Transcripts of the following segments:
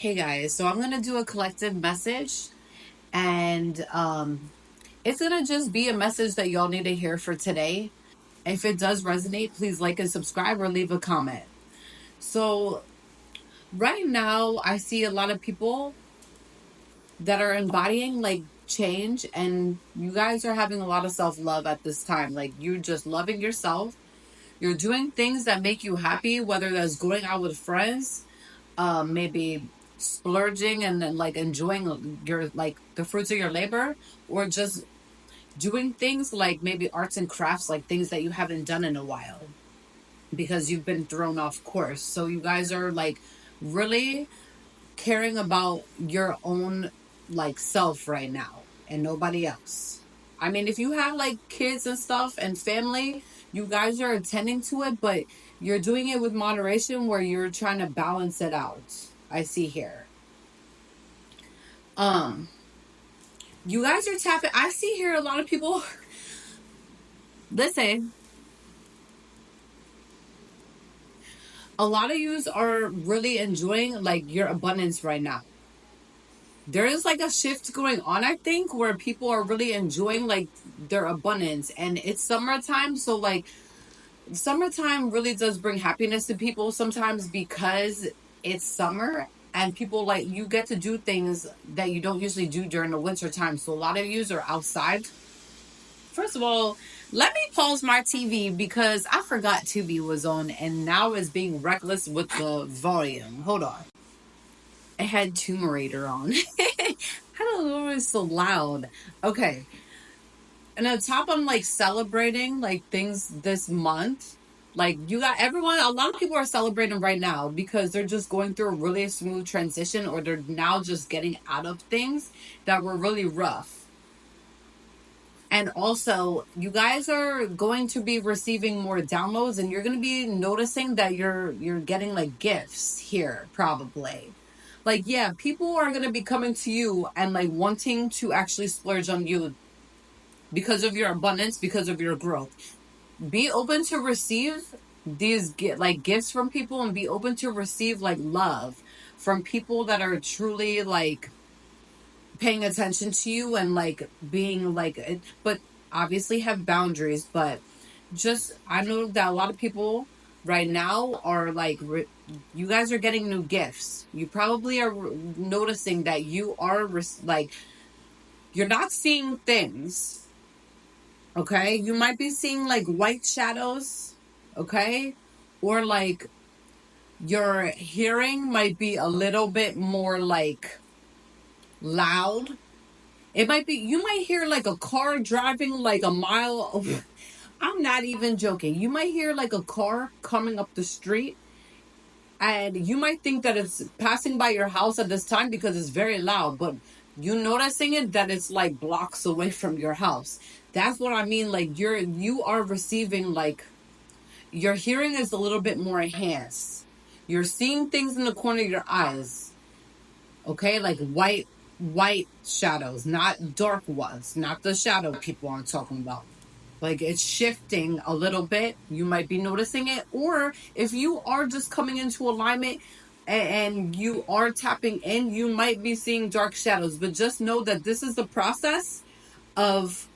Hey guys, so I'm gonna do a collective message, and it's gonna just be a message that y'all need to hear for today. If it does resonate, please like and subscribe or leave a comment. So right now, I see a lot of people that are embodying like change, and you guys are having a lot of self love at this time. Like you're just loving yourself. You're doing things that make you happy, whether that's going out with friends, maybe splurging and then like enjoying your like the fruits of your labor, or just doing things like maybe arts and crafts, like things that you haven't done in a while because you've been thrown off course. So you guys are like really caring about your own like self right now and nobody else. I mean, if you have like kids and stuff and family, you guys are attending to it, but you're doing it with moderation where you're trying to balance it out. I see here. Um, you guys are tapping. I see here a lot of people. Listen, a lot of yous are really enjoying like your abundance right now. There is like a shift going on, I think, where people are really enjoying like their abundance, and it's summertime, so like summertime really does bring happiness to people sometimes because it's summer and people like you get to do things that you don't usually do during the winter time. So a lot of yous are outside. First of all, let me pause my TV because I forgot Tubi was on and now it's being reckless with the volume. Hold on. I had Tumerator on. I don't know, it was so loud. Okay. And on top, I'm like celebrating like things this month. Like you got everyone, a lot of people are celebrating right now because they're just going through a really smooth transition, or they're now just getting out of things that were really rough. And also, you guys are going to be receiving more downloads, and you're going to be noticing that you're getting like gifts here probably. Like yeah, people are going to be coming to you and like wanting to actually splurge on you because of your abundance, because of your growth. Be open to receive these like gifts from people, and be open to receive like love from people that are truly like paying attention to you and like being like but obviously have boundaries. But just I know that a lot of people right now are like you guys are getting new gifts. You probably are noticing that you are like you're not seeing things. Okay, you might be seeing like white shadows. Okay, or like your hearing might be a little bit more like loud. It might be, you might hear like a car driving like a mile over. I'm not even joking. You might hear like a car coming up the street, and you might think that it's passing by your house at this time because it's very loud, but you noticing it that it's like blocks away from your house. That's what I mean. Like you are receiving like your hearing is a little bit more enhanced. You're seeing things in the corner of your eyes. Okay, like white shadows, not dark ones, not the shadow people I'm talking about. Like it's shifting a little bit. You might be noticing it, or if you are just coming into alignment and you are tapping in, you might be seeing dark shadows. But just know that this is the process of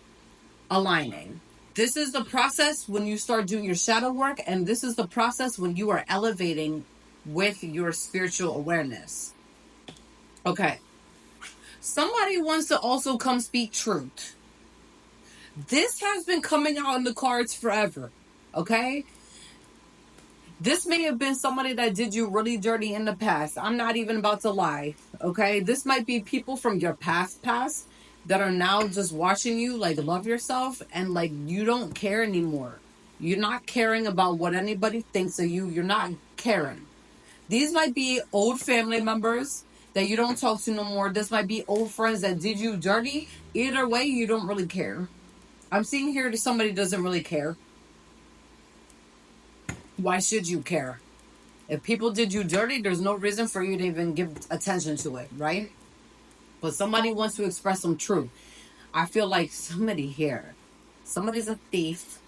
aligning. This is the process when you start doing your shadow work, and this is the process when you are elevating with your spiritual awareness. Okay. Somebody wants to also come speak truth. This has been coming out in the cards forever. Okay? This may have been somebody that did you really dirty in the past. I'm not even about to lie. Okay? This might be people from your past that are now just watching you like love yourself, and like you don't care anymore. You're not caring about what anybody thinks of you. You're not caring. These might be old family members that you don't talk to no more. This might be old friends that did you dirty. Either way, you don't really care. I'm seeing here that somebody doesn't really care. Why should you care? If people did you dirty, there's no reason for you to even give attention to it, right? But somebody wants to express some truth. I feel like somebody here, somebody's a thief.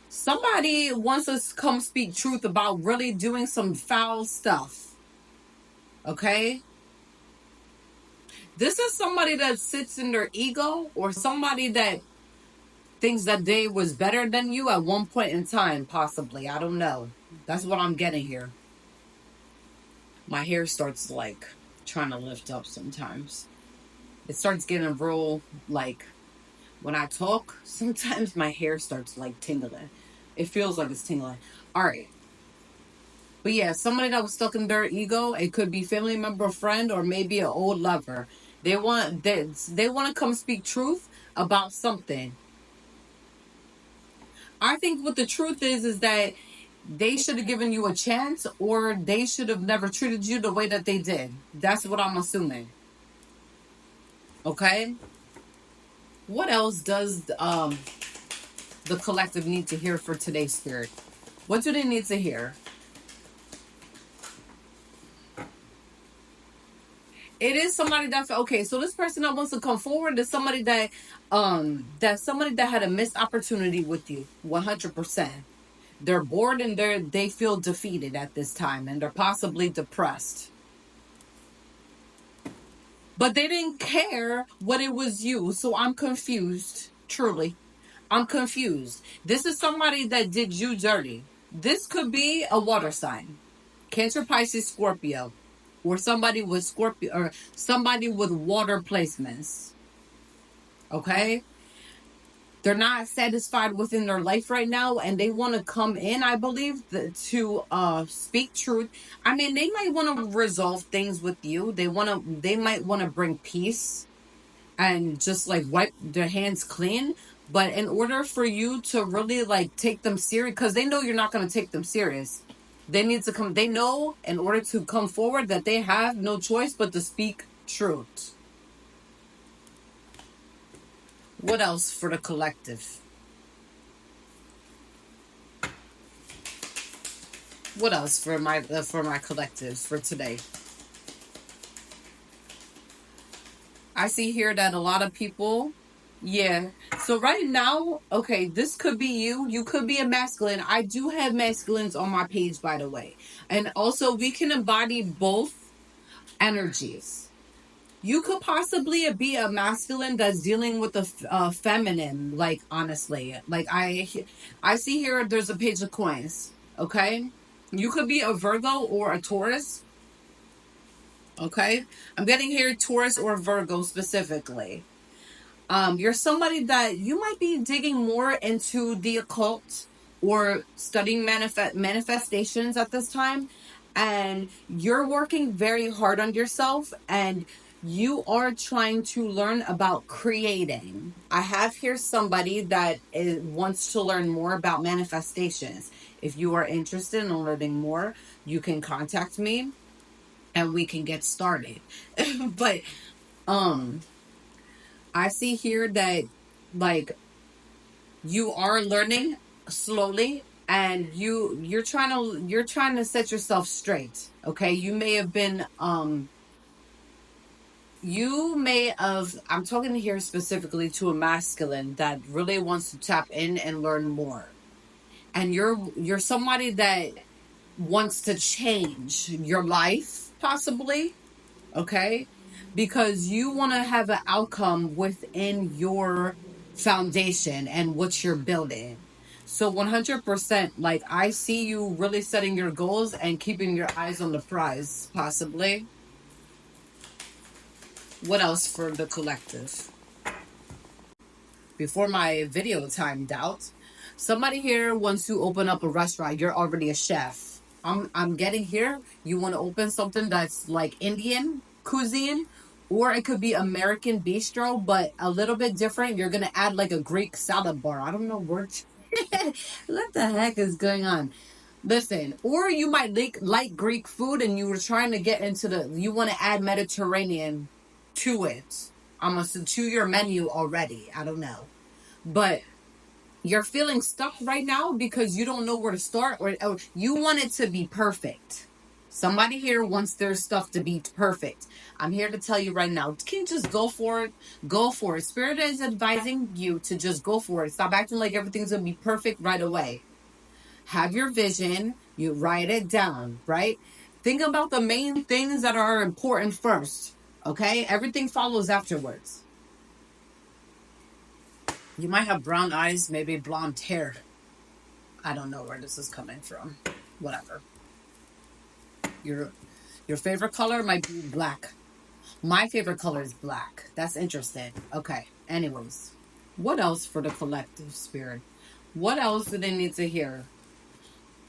Somebody wants us to come speak truth about really doing some foul stuff. Okay? This is somebody that sits in their ego, or somebody that thinks that they was better than you at one point in time, possibly. I don't know. That's what I'm getting here. My hair starts like trying to lift up sometimes. It starts getting real, like, when I talk, sometimes my hair starts like tingling. It feels like it's tingling. All right. But yeah, somebody that was stuck in their ego, it could be family member, friend, or maybe an old lover. They want to come speak truth about something. I think what the truth is that they should have given you a chance, or they should have never treated you the way that they did. That's what I'm assuming. Okay? What else does the collective need to hear for today's spirit? What do they need to hear? It is somebody that, okay, so this person that wants to come forward is somebody that somebody that had a missed opportunity with you 100%. They're bored and they feel defeated at this time, and they're possibly depressed. But they didn't care what it was you. So I'm confused. Truly. I'm confused. This is somebody that did you dirty. This could be a water sign. Cancer, Pisces, Scorpio. Or somebody with Scorpio, or somebody with water placements. Okay? They're not satisfied within their life right now, and they want to come in, I believe, to speak truth. I mean, they might want to resolve things with you. They might want to bring peace and just like wipe their hands clean. But in order for you to really like take them serious, because they know you're not going to take them serious, they need to come. They know in order to come forward that they have no choice but to speak truth. What else for the collective? What else for my collective for today? I see here that a lot of people, yeah. So right now, okay, this could be you. You could be a masculine. I do have masculines on my page, by the way. And also, we can embody both energies. You could possibly be a masculine that's dealing with the feminine, like, honestly. Like, I see here there's a page of coins, okay? You could be a Virgo or a Taurus. Okay, I'm getting here Taurus or Virgo specifically. You're somebody that you might be digging more into the occult or studying manifestations at this time, and you're working very hard on yourself, and you are trying to learn about creating. I have here somebody that wants to learn more about manifestations. If you are interested in learning more, you can contact me and we can get started. But um I see here that, like, you are learning slowly, and you're trying to set yourself straight. Okay, you may have, I'm talking here specifically to a masculine that really wants to tap in and learn more. And you're somebody that wants to change your life, possibly. Okay, because you want to have an outcome within your foundation and what you're building. So 100%, like, I see you really setting your goals and keeping your eyes on the prize, possibly. What else for the collective? Before my video timed out, somebody here wants to open up a restaurant. You're already a chef. I'm getting here. You want to open something that's like Indian cuisine, or it could be American bistro, but a little bit different. You're gonna add like a Greek salad bar. I don't know what what the heck is going on. Listen, or you might like Greek food and you were trying to get into you want to add Mediterranean to it. Almost to your menu already. I don't know. But you're feeling stuck right now because you don't know where to start, or you want it to be perfect. Somebody here wants their stuff to be perfect. I'm here to tell you right now, can you just go for it? Go for it. Spirit is advising you to just go for it. Stop acting like everything's going to be perfect right away. Have your vision, you write it down, right? Think about the main things that are important first. Okay? Everything follows afterwards. You might have brown eyes, maybe blonde hair. I don't know where this is coming from. Whatever. Your favorite color might be black. My favorite color is black. That's interesting. Okay. Anyways, what else for the collective spirit? What else do they need to hear?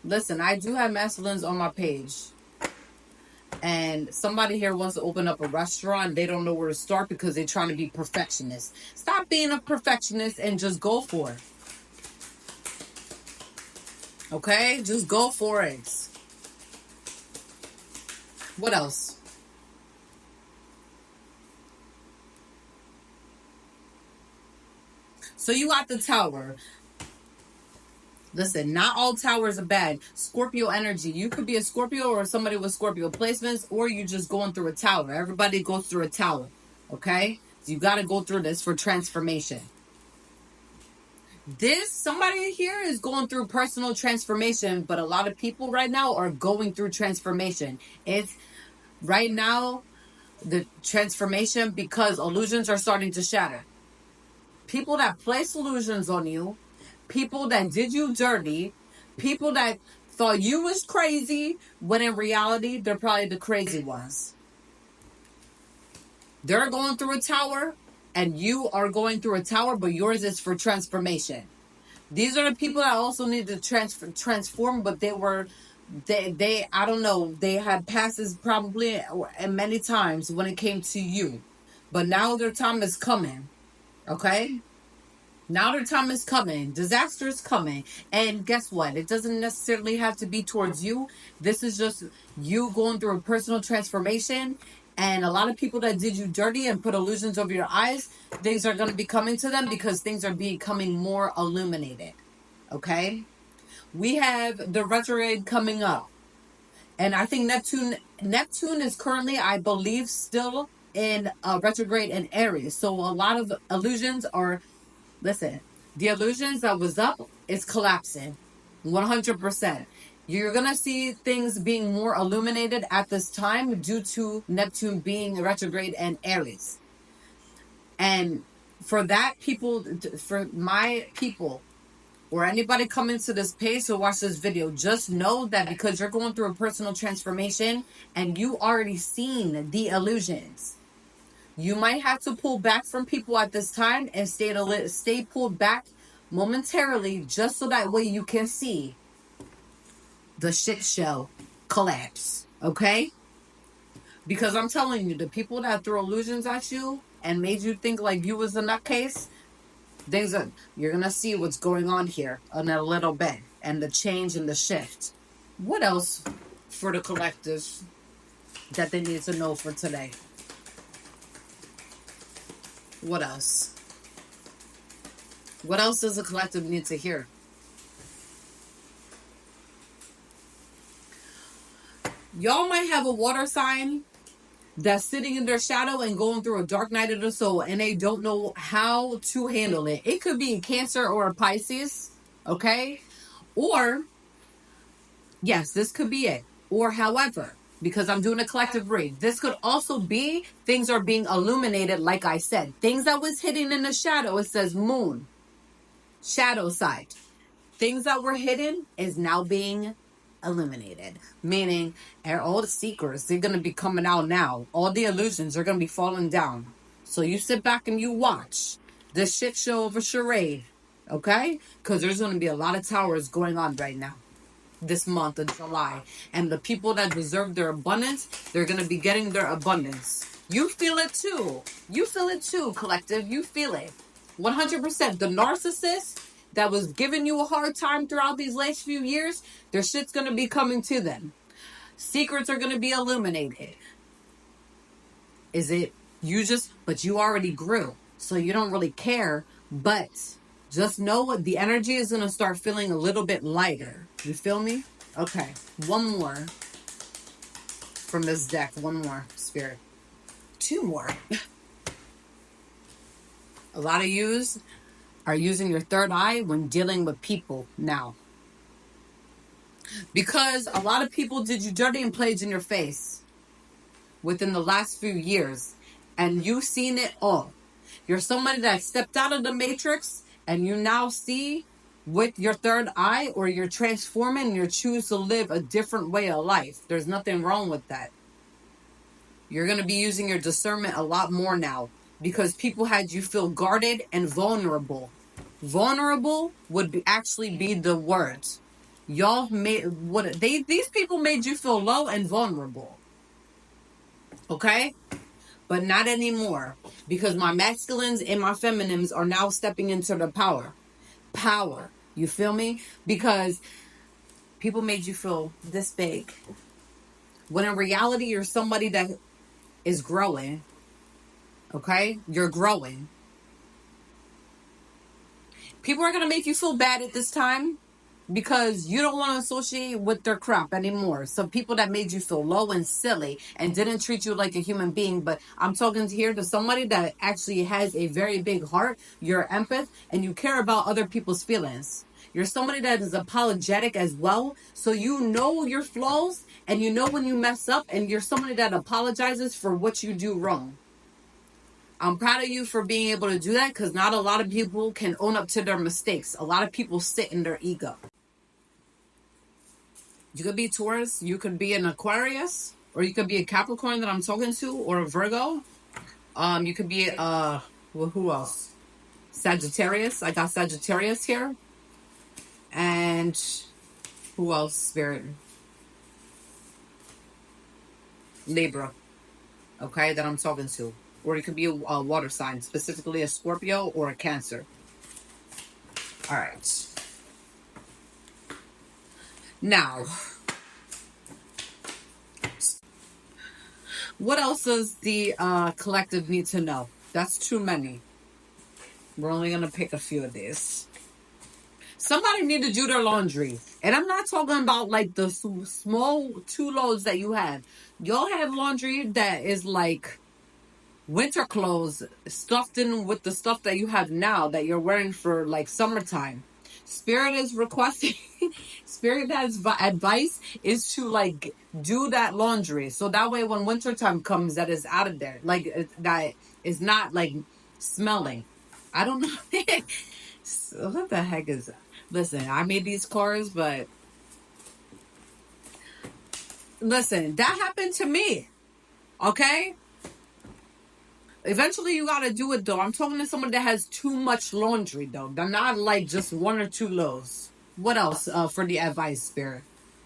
Listen, I do have masculines on my page. And somebody here wants to open up a restaurant. They don't know where to start because they're trying to be perfectionists. Stop being a perfectionist and just go for it. Okay? Just go for it. What else? So you got the tower. Listen, not all towers are bad. Scorpio energy. You could be a Scorpio or somebody with Scorpio placements, or you just going through a tower. Everybody goes through a tower. Okay? So you got to go through this for transformation. Somebody here is going through personal transformation, but a lot of people right now are going through transformation. It's right now the transformation because illusions are starting to shatter. People that place illusions on you, people that did you dirty, people that thought you was crazy, when in reality, they're probably the crazy ones. They're going through a tower, and you are going through a tower, but yours is for transformation. These are the people that also need to transform, but they I don't know, they had passes probably and many times when it came to you. But now their time is coming. Okay? Now their time is coming. Disaster is coming. And guess what? It doesn't necessarily have to be towards you. This is just you going through a personal transformation. And a lot of people that did you dirty and put illusions over your eyes, things are going to be coming to them because things are becoming more illuminated. Okay? We have the retrograde coming up. And I think Neptune is currently, I believe, still in retrograde in Aries. So a lot of illusions are, listen, the illusions that was up is collapsing 100%. You're going to see things being more illuminated at this time due to Neptune being retrograde and Aries. And for my people, or anybody coming to this page to watch this video, just know that because you're going through a personal transformation and you already seen the illusions, you might have to pull back from people at this time and stay pulled back momentarily just so that way you can see the shit show collapse. Okay? Because I'm telling you, the people that threw illusions at you and made you think like you was a nutcase, you're gonna see what's going on here in a little bit and the change and the shift. What else for the collective that they need to know for today? What else? What else does the collective need to hear? Y'all might have a water sign that's sitting in their shadow and going through a dark night of the soul and they don't know how to handle it. It could be a Cancer or a Pisces, okay? Or, yes, this could be it. Or, however, because I'm doing a collective read, this could also be things are being illuminated, like I said. Things that was hidden in the shadow, it says moon, shadow side. Things that were hidden is now being illuminated, meaning all the secrets, they're going to be coming out now. All the illusions are going to be falling down. So you sit back and you watch this shit show of a charade, okay? Because there's going to be a lot of towers going on right now this month of July, and the people that deserve their abundance, they're going to be getting their abundance. You feel it too. You feel it too, collective. You feel it 100%. The narcissist that was giving you a hard time throughout these last few years, their shit's going to be coming to them. Secrets are going to be illuminated. Is it but you already grew, so you don't really care, but just know what the energy is going to start feeling a little bit lighter. You feel me? Okay, one more from this deck. One more, Spirit. Two more. A lot of yous are using your third eye when dealing with people now. Because a lot of people did you dirty and played in your face within the last few years, and you've seen it all. You're somebody that stepped out of the matrix and you now see with your third eye, or you're transforming and you choose to live a different way of life. There's nothing wrong with that. You're going to be using your discernment a lot more now because people had you feel guarded and vulnerable. Vulnerable would actually be the word. Y'all made what these people made you feel low and vulnerable. Okay? But not anymore, because my masculines and my feminines are now stepping into the power, you feel me? Because people made you feel this big, when in reality you're somebody that is growing. Okay, you're growing. People are going to make you feel bad at this time because you don't want to associate with their crap anymore. So people that made you feel low and silly and didn't treat you like a human being. But I'm talking here to somebody that actually has a very big heart. You're empath and you care about other people's feelings. You're somebody that is apologetic as well. So you know your flaws and you know when you mess up, and you're somebody that apologizes for what you do wrong. I'm proud of you for being able to do that, because not a lot of people can own up to their mistakes. A lot of people sit in their ego. You could be Taurus, you could be an Aquarius, or you could be a Capricorn that I'm talking to, or a Virgo. You could be well, who else? Sagittarius. I got Sagittarius here. And who else, Spirit? Libra. Okay, that I'm talking to. Or it could be a water sign, specifically a Scorpio or a Cancer. All right. Now, what else does the collective need to know? That's too many. We're only going to pick a few of these. Somebody need to do their laundry. And I'm not talking about like the small 2 loads that you have. Y'all have laundry that is like winter clothes stuffed in with the stuff that you have now that you're wearing for like summertime. Spirit is requesting Spirit has advice is to like do that laundry, so that way when wintertime comes, that is out of there, like that is not like smelling. I don't know. So what the heck is that? Listen, I made these cars, but listen, that happened to me. Okay, eventually you gotta do it though. I'm talking to someone that has too much laundry though. They're not like just 1 or 2 loads. What else for the advice, Spirit?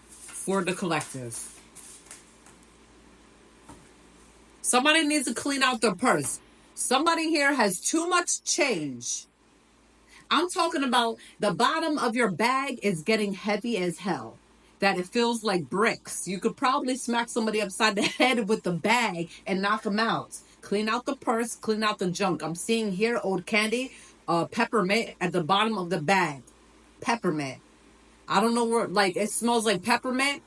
For the collective. Somebody needs to clean out their purse. Somebody here has too much change. I'm talking about the bottom of your bag is getting heavy as hell. That it feels like bricks. You could probably smack somebody upside the head with the bag and knock them out. Clean out the purse, clean out the junk. I'm seeing here old candy, peppermint at the bottom of the bag. Peppermint. I don't know where, like, it smells like peppermint.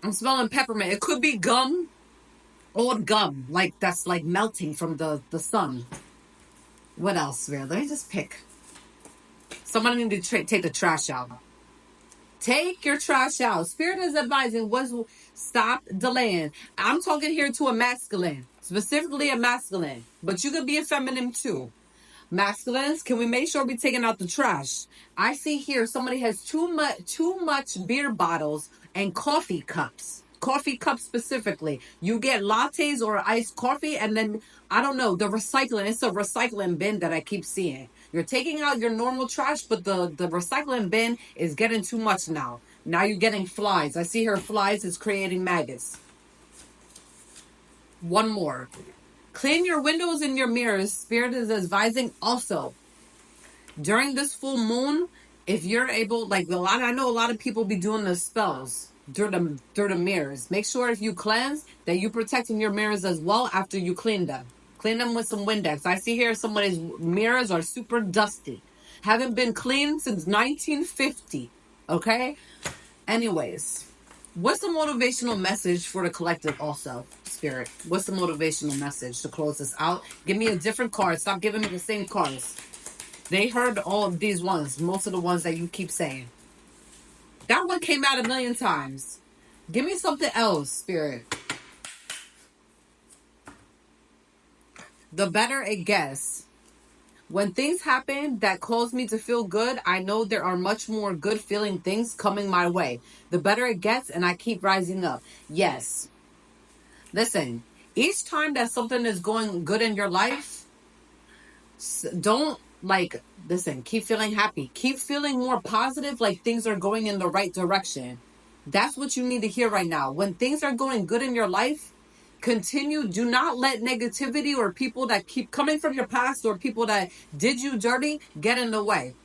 I'm smelling peppermint. It could be gum, old gum, like that's like melting from the sun. What else, man? Let me just pick. Somebody need to take the trash out. Take your trash out. Spirit is advising stop delaying. I'm talking here to a masculine, specifically a masculine, but you could be a feminine too. Masculines, can we make sure we're taking out the trash? I see here somebody has too much beer bottles and coffee cups. Coffee cups specifically. You get lattes or iced coffee, and then I don't know, the recycling. It's a recycling bin that I keep seeing. You're taking out your normal trash, but the recycling bin is getting too much now. Now you're getting flies. I see here flies is creating maggots. One more. Clean your windows and your mirrors. Spirit is advising also during this full moon, if you're able, like I know a lot of people be doing the spells through the mirrors. Make sure if you cleanse that you protecting your mirrors as well after you clean them. Clean them with some Windex. I see here somebody's mirrors are super dusty. Haven't been cleaned since 1950. Okay? Anyways, what's the motivational message for the collective also, Spirit? What's the motivational message to close this out? Give me a different card. Stop giving me the same cards. They heard all of these ones, most of the ones that you keep saying. That That one came out a million times. Give me something else, Spirit. The better it gets. When things happen that cause me to feel good, I know there are much more good feeling things coming my way. The better it gets, and I keep rising up. Yes. Listen, each time that something is going good in your life, don't listen, keep feeling happy. Keep feeling more positive, like things are going in the right direction. That's what you need to hear right now. When things are going good in your life, continue. Do not let negativity or people that keep coming from your past or people that did you dirty get in the way.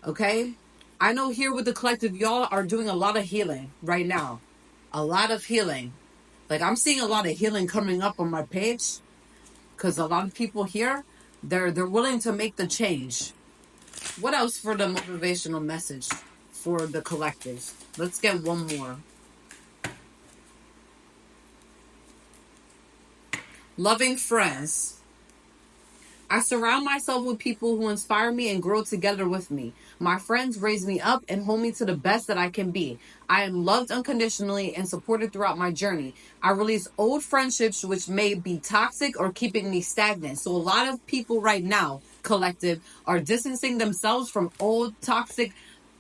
Okay? I know here with the collective, y'all are doing a lot of healing right now. A lot of healing. Like I'm seeing a lot of healing coming up on my page because a lot of people here, they're willing to make the change. What else for the motivational message for the collective? Let's get one more. Loving friends. I surround myself with people who inspire me and grow together with me. My friends raise me up and hold me to the best that I can be. I am loved unconditionally and supported throughout my journey. I release old friendships which may be toxic or keeping me stagnant. So a lot of people right now, collective, are distancing themselves from old toxic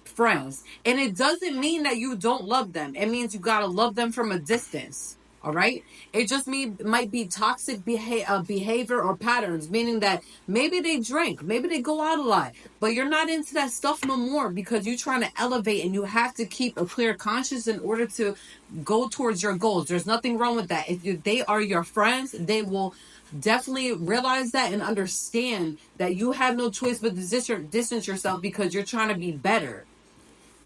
friends. And it doesn't mean that you don't love them. It means you got to love them from a distance. All right. It just might be toxic behavior or patterns, meaning that maybe they drink, maybe they go out a lot, but you're not into that stuff no more because you're trying to elevate and you have to keep a clear conscience in order to go towards your goals. There's nothing wrong with that. If they are your friends, they will definitely realize that and understand that you have no choice but to distance yourself because you're trying to be better.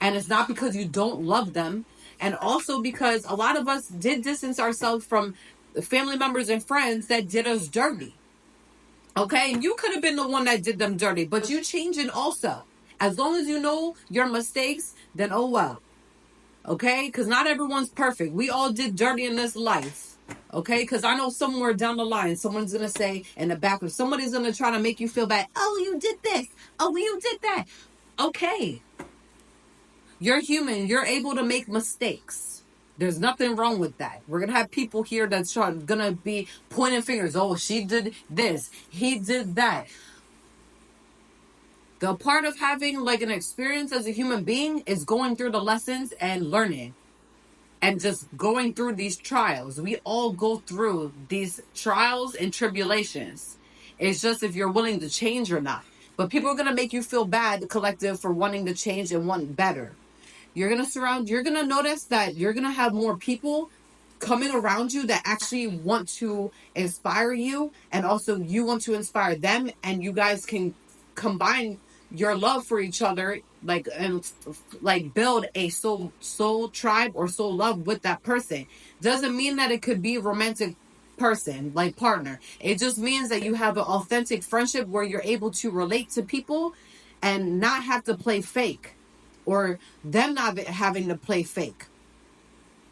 And it's not because you don't love them. And also because a lot of us did distance ourselves from family members and friends that did us dirty. Okay? And you could have been the one that did them dirty, but you changing also. As long as you know your mistakes, then oh well. Okay? Because not everyone's perfect. We all did dirty in this life. Okay? Because I know somewhere down the line, someone's going to say in the back of somebody's going to try to make you feel bad. Oh, you did this. Oh, you did that. Okay. You're human. You're able to make mistakes. There's nothing wrong with that. We're going to have people here that's going to be pointing fingers. Oh, she did this. He did that. The part of having like an experience as a human being is going through the lessons and learning and just going through these trials. We all go through these trials and tribulations. It's just if you're willing to change or not. But people are going to make you feel bad, the collective, for wanting to change and want better. You're going to notice that you're going to have more people coming around you that actually want to inspire you. And also you want to inspire them. And you guys can combine your love for each other, like build a soul tribe or soul love with that person. Doesn't mean that it could be a romantic person, like partner. It just means that you have an authentic friendship where you're able to relate to people and not have to play fake, or them not having to play fake.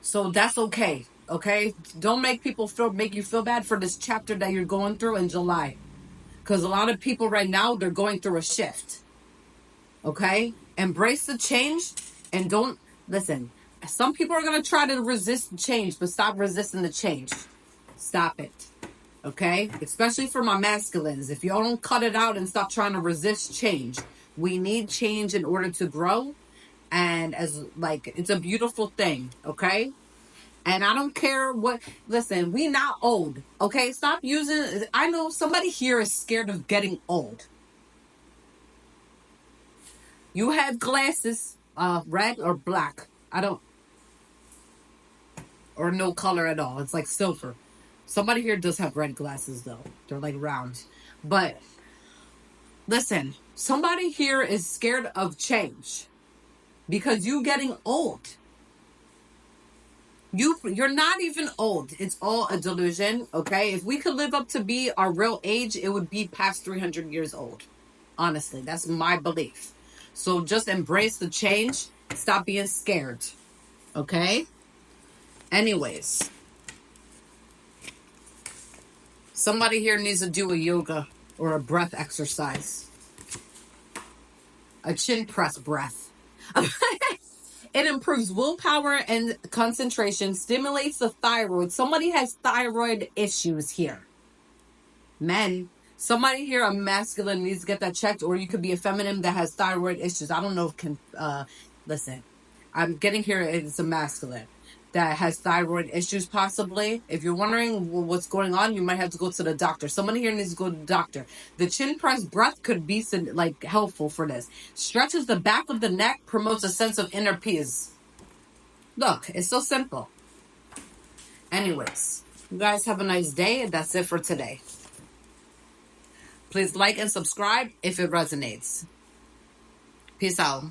So that's okay. Okay? Don't make make you feel bad for this chapter that you're going through in July. Because a lot of people right now, they're going through a shift. Okay? Embrace the change and don't listen. Some people are going to try to resist change, but stop resisting the change. Stop it. Okay? Especially for my masculines. If y'all don't cut it out and stop trying to resist change. We need change in order to grow. And it's a beautiful thing, okay? And I don't care listen, we not old, okay? Stop using, I know somebody here is scared of getting old. You have glasses, red or black. Or no color at all. It's like silver. Somebody here does have red glasses though. They're like round. But listen, somebody here is scared of change. Because you getting old. You're not even old. It's all a delusion, okay? If we could live up to be our real age, it would be past 300 years old. Honestly, that's my belief. So just embrace the change. Stop being scared, okay? Anyways. Somebody here needs to do a yoga or a breath exercise. A chin press breath. It improves willpower and concentration, stimulates the thyroid. Somebody has thyroid issues here. Men, somebody here, a masculine, needs to get that checked, or you could be a feminine that has thyroid issues. I don't know if listen, I'm getting here, it's a masculine that has thyroid issues, possibly. If you're wondering what's going on, you might have to go to the doctor. Somebody here needs to go to the doctor. The chin press breath could be like helpful for this. Stretches the back of the neck, promotes a sense of inner peace. Look, it's so simple. Anyways, you guys have a nice day. That's it for today. Please like and subscribe if it resonates. Peace out.